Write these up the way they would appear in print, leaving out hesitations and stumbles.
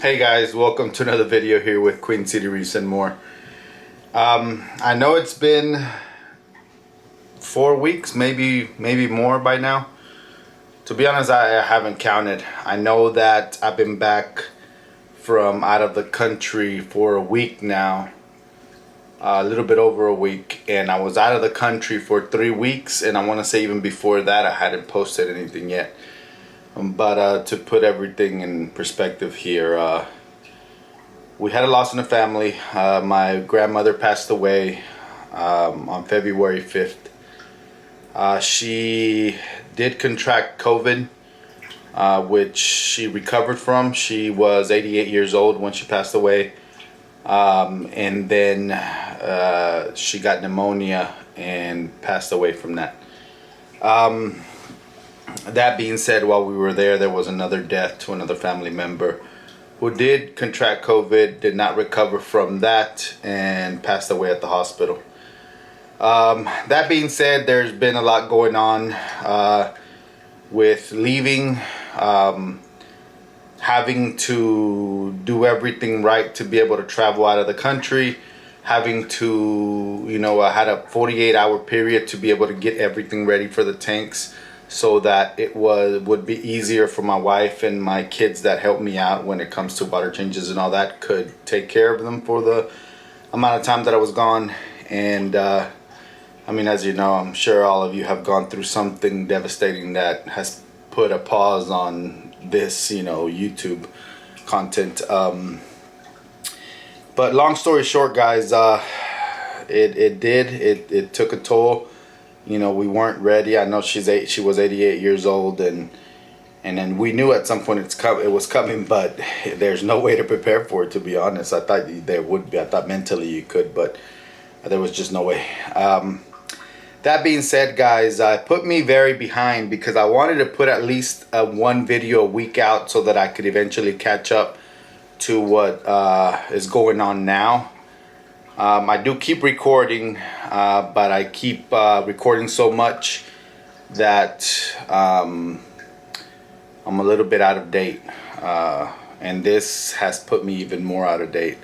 Hey guys, welcome to another video here with Queen City Reefs and more. I know it's been 4 weeks, maybe more by now. To be honest, I haven't counted. I know that I've been back from out of the country for a week now, a little bit over a week, and I was out of the country for 3 weeks, and I want to say even before that I hadn't posted anything yet. But to put everything in perspective here, we had a loss in the family. My grandmother passed away on February 5th. She did contract COVID, which she recovered from. She was 88 years old when she passed away. And then she got pneumonia and passed away from that. That being said, while we were there was another death to another family member who did contract COVID, did not recover from that, and passed away at the hospital. That being said, there's been a lot going on with leaving, having to do everything right to be able to travel out of the country, having to, I had a 48-hour period to be able to get everything ready for the tanks, so that it would be easier for my wife and my kids that help me out when it comes to water changes and all that, could take care of them for the amount of time that I was gone. And I mean, as you know, I'm sure all of you have gone through something devastating that has put a pause on this, YouTube content. But long story short, guys, it took a toll. We weren't ready. I know she was 88 years old, and then we knew at some point it was coming, but there's no way to prepare for it, to be honest. I thought there would be. I thought mentally you could, but there was just no way. That being said, guys, put me very behind because I wanted to put at least one video a week out so that I could eventually catch up to what is going on now. I do keep recording, but I keep recording so much that I'm a little bit out of date, and this has put me even more out of date.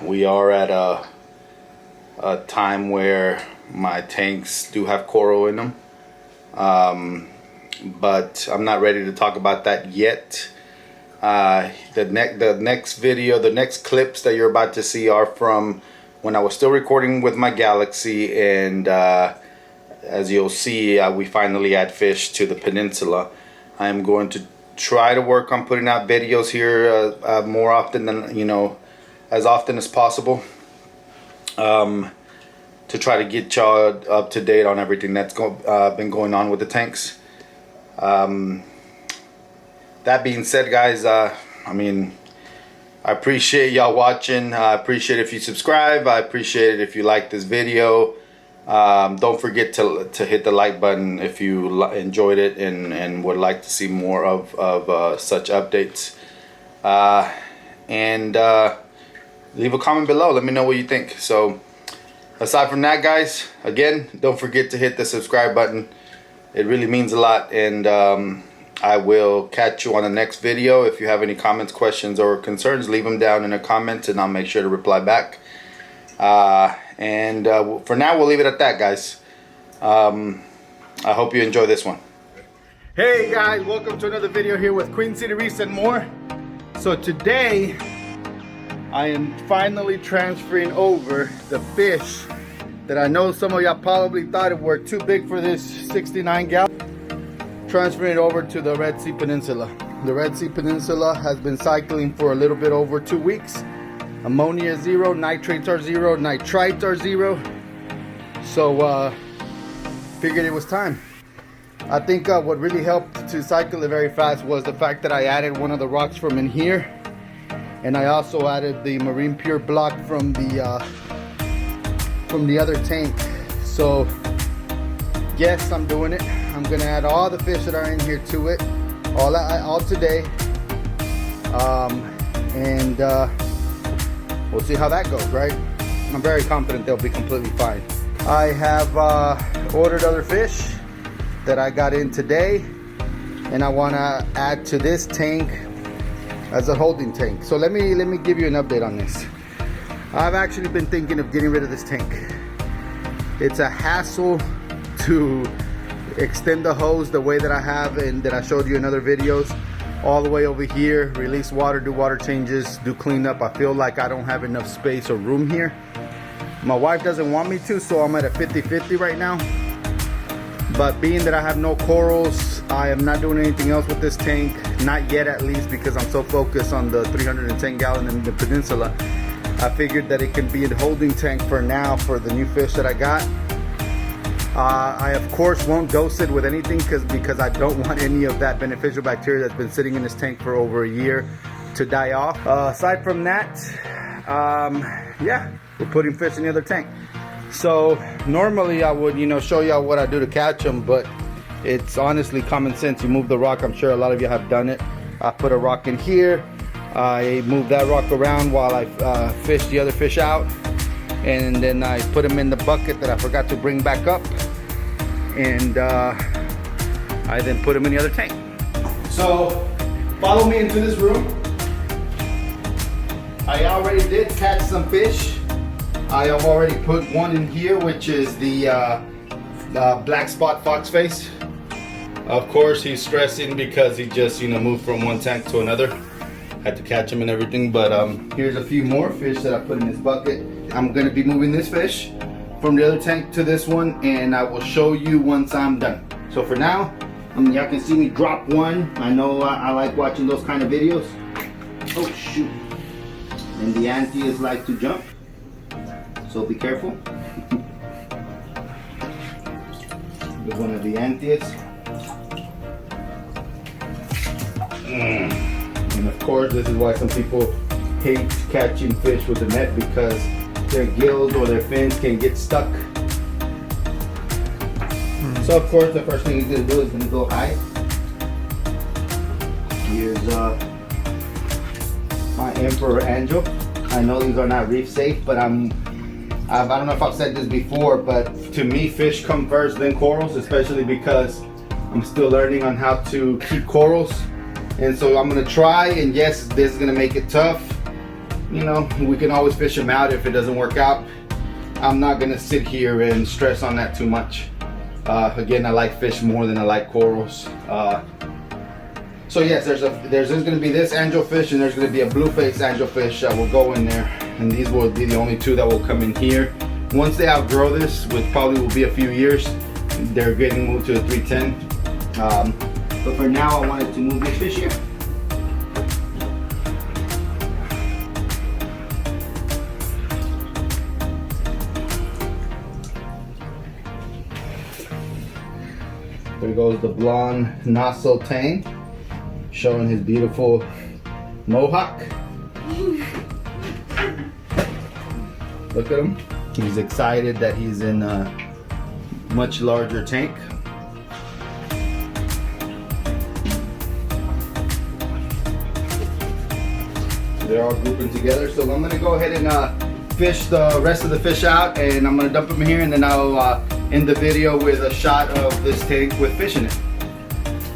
We are at a time where my tanks do have coral in them, but I'm not ready to talk about that yet. The next clips that you're about to see are from when I was still recording with my Galaxy, and as you'll see, we finally add fish to the peninsula. I'm going to try to work on putting out videos here more often than, as often as possible, to try to get y'all up to date on everything that's been going on with the tanks. That being said, guys, I appreciate y'all watching. I appreciate if you subscribe. I appreciate it if you like this video. Don't forget to hit the like button if you enjoyed it and would like to see more of such updates. And leave a comment below. Let me know what you think. So aside from that, guys, again, don't forget to hit the subscribe button. It really means a lot. And I will catch you on the next video. If you have any comments, questions, or concerns, leave them down in the comments and I'll make sure to reply back. And for now, we'll leave it at that, guys. I hope you enjoy this one. Hey guys, welcome to another video here with Queen City Reefs and more. So today, I am finally transferring over the fish that I know some of y'all probably thought it were too big for this 69 gallon. Transferring it over to the Red Sea Peninsula. The Red Sea Peninsula has been cycling for a little bit over 2 weeks. Ammonia is 0, nitrates are 0, nitrites are 0. So figured it was time. I think what really helped to cycle it very fast was the fact that I added one of the rocks from in here, and I also added the Marine Pure block from the other tank. So yes, I'm doing it. I'm gonna add all the fish that are in here to it, all today, and we'll see how that goes, right? I'm very confident they'll be completely fine. I have ordered other fish that I got in today, and I want to add to this tank as a holding tank. So let me give you an update on this. I've actually been thinking of getting rid of this tank. It's a hassle to extend the hose the way that I have and that I showed you in other videos, all the way over here, release water, do water changes, do cleanup. I feel like I don't have enough space or room here. My wife doesn't want me to, so I'm at a 50-50 right now. But being that I have no corals, I am not doing anything else with this tank, not yet at least, because I'm so focused on the 310 gallon in the Peninsula. I figured that it can be a holding tank for now for the new fish that I got. I of course won't dose it with anything because I don't want any of that beneficial bacteria that's been sitting in this tank for over a year to die off. Aside from that, yeah, we're putting fish in the other tank. So normally I would, show y'all what I do to catch them, but it's honestly common sense. You move the rock. I'm sure a lot of you have done it. I put a rock in here. I move that rock around while I fish the other fish out, and then I put them in the bucket that I forgot to bring back up, and I then put them in the other tank. So follow me into this room. I already did catch some fish. I have already put one in here, which is the black spot foxface. Of course, he's stressing because he just moved from one tank to another. Had to catch him and everything, but here's a few more fish that I put in this bucket. I'm gonna be moving this fish from the other tank to this one, and I will show you once I'm done. So for now, y'all can see me drop one. I know I like watching those kind of videos. Oh shoot. And the antias like to jump, so be careful. With one of the antias. And of course, this is why some people hate catching fish with a net, because their gills or their fins can get stuck. So of course, the first thing he's gonna do is gonna go high. Here's my Emperor Angel. I know these are not reef safe, but I don't know if I've said this before, but to me, fish come first, then corals, especially because I'm still learning on how to keep corals. And so I'm gonna try, and yes, this is gonna make it tough. We can always fish them out if it doesn't work out. I'm not gonna sit here and stress on that too much. Again, I like fish more than I like corals. So yes, there's gonna be this angelfish, and there's gonna be a blue-faced angelfish that will go in there. And these will be the only two that will come in here. Once they outgrow this, which probably will be a few years, they're getting moved to a 310. But for now, I wanted to move this fish here. There goes the blonde Nassau tang, showing his beautiful mohawk. Look at him. He's excited that he's in a much larger tank. They're all grouping together. So I'm gonna go ahead and fish the rest of the fish out, and I'm gonna dump them here, and then I'll end the video with a shot of this tank with fish in it.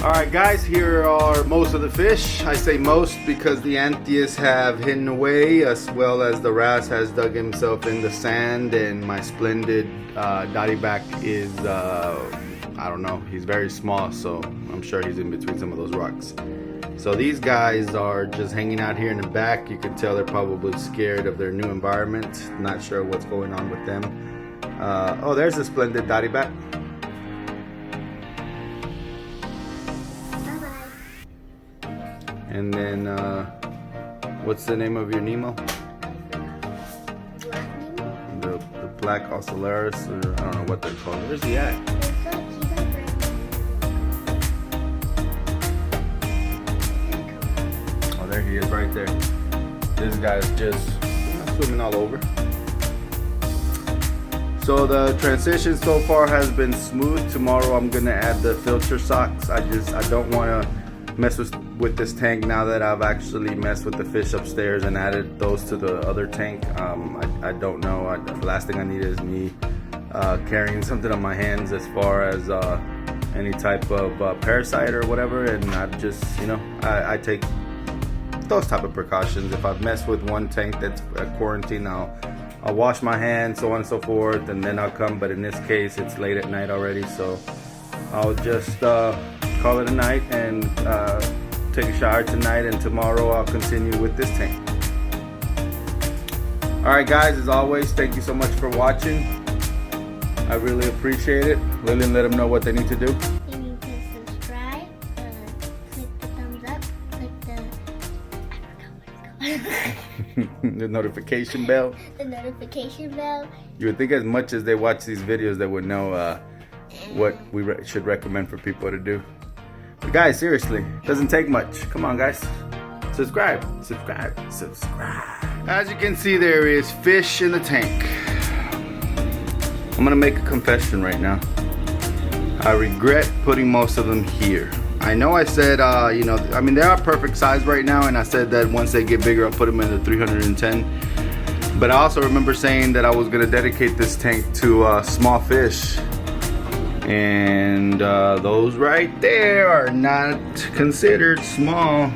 All right guys, here are most of the fish. I say most because the antheas have hidden away, as well as the wrasse has dug himself in the sand, and my splendid dottyback is, I don't know, he's very small, so I'm sure he's in between some of those rocks. So these guys are just hanging out here in the back. You can tell they're probably scared of their new environment. Not sure what's going on with them. Oh, there's a splendid dottyback. And then, what's the name of your Nemo? The black Ocellaris, or I don't know what they're called. Where's he at? Oh, there he is right there. This guy's just swimming all over. So the transition so far has been smooth. Tomorrow I'm gonna add the filter socks. I don't want to mess with this tank now that I've actually messed with the fish upstairs and added those to the other tank. I don't know. The last thing I need is me carrying something on my hands as far as any type of parasite or whatever. And I just, I take those type of precautions. If I've messed with one tank that's quarantined, I'll wash my hands, so on and so forth, and then I'll come. But in this case, it's late at night already, so I'll just call it a night and take a shower tonight, and tomorrow I'll continue with this tank. Alright guys, as always, thank you so much for watching. I really appreciate it. Lillian, let them know what they need to do. You need to subscribe, click the thumbs up, click the, I forgot what it's called. The notification bell. The notification bell. You would think as much as they watch these videos, they would know what we should recommend for people to do. But guys, seriously, it doesn't take much. Come on guys, subscribe, subscribe, subscribe. As you can see, there is fish in the tank. I'm gonna make a confession right now. I regret putting most of them here. I know I said, you know, I mean, they are perfect size right now, and I said that once they get bigger, I'll put them in the 310. But I also remember saying that I was gonna dedicate this tank to small fish. And those right there are not considered small.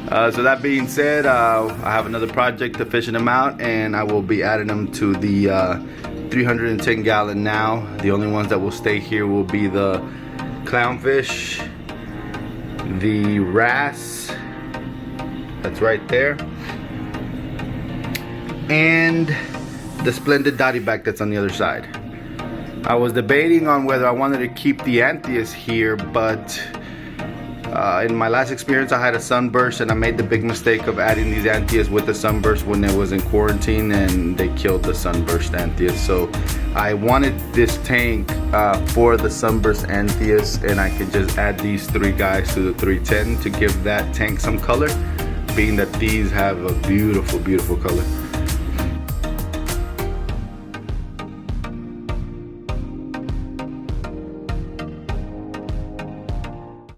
So that being said, I have another project to fishing them out, and I will be adding them to the 310 gallon now. The only ones that will stay here will be the clownfish, the wrasse, that's right there, and the splendid dotty back that's on the other side. I was debating on whether I wanted to keep the Antheus here, but in my last experience I had a sunburst, and I made the big mistake of adding these Antheus with the sunburst when it was in quarantine, and they killed the sunburst Antheus. So I wanted this tank for the sunburst Antheus, and I could just add these three guys to the 310 to give that tank some color, being that these have a beautiful, beautiful color.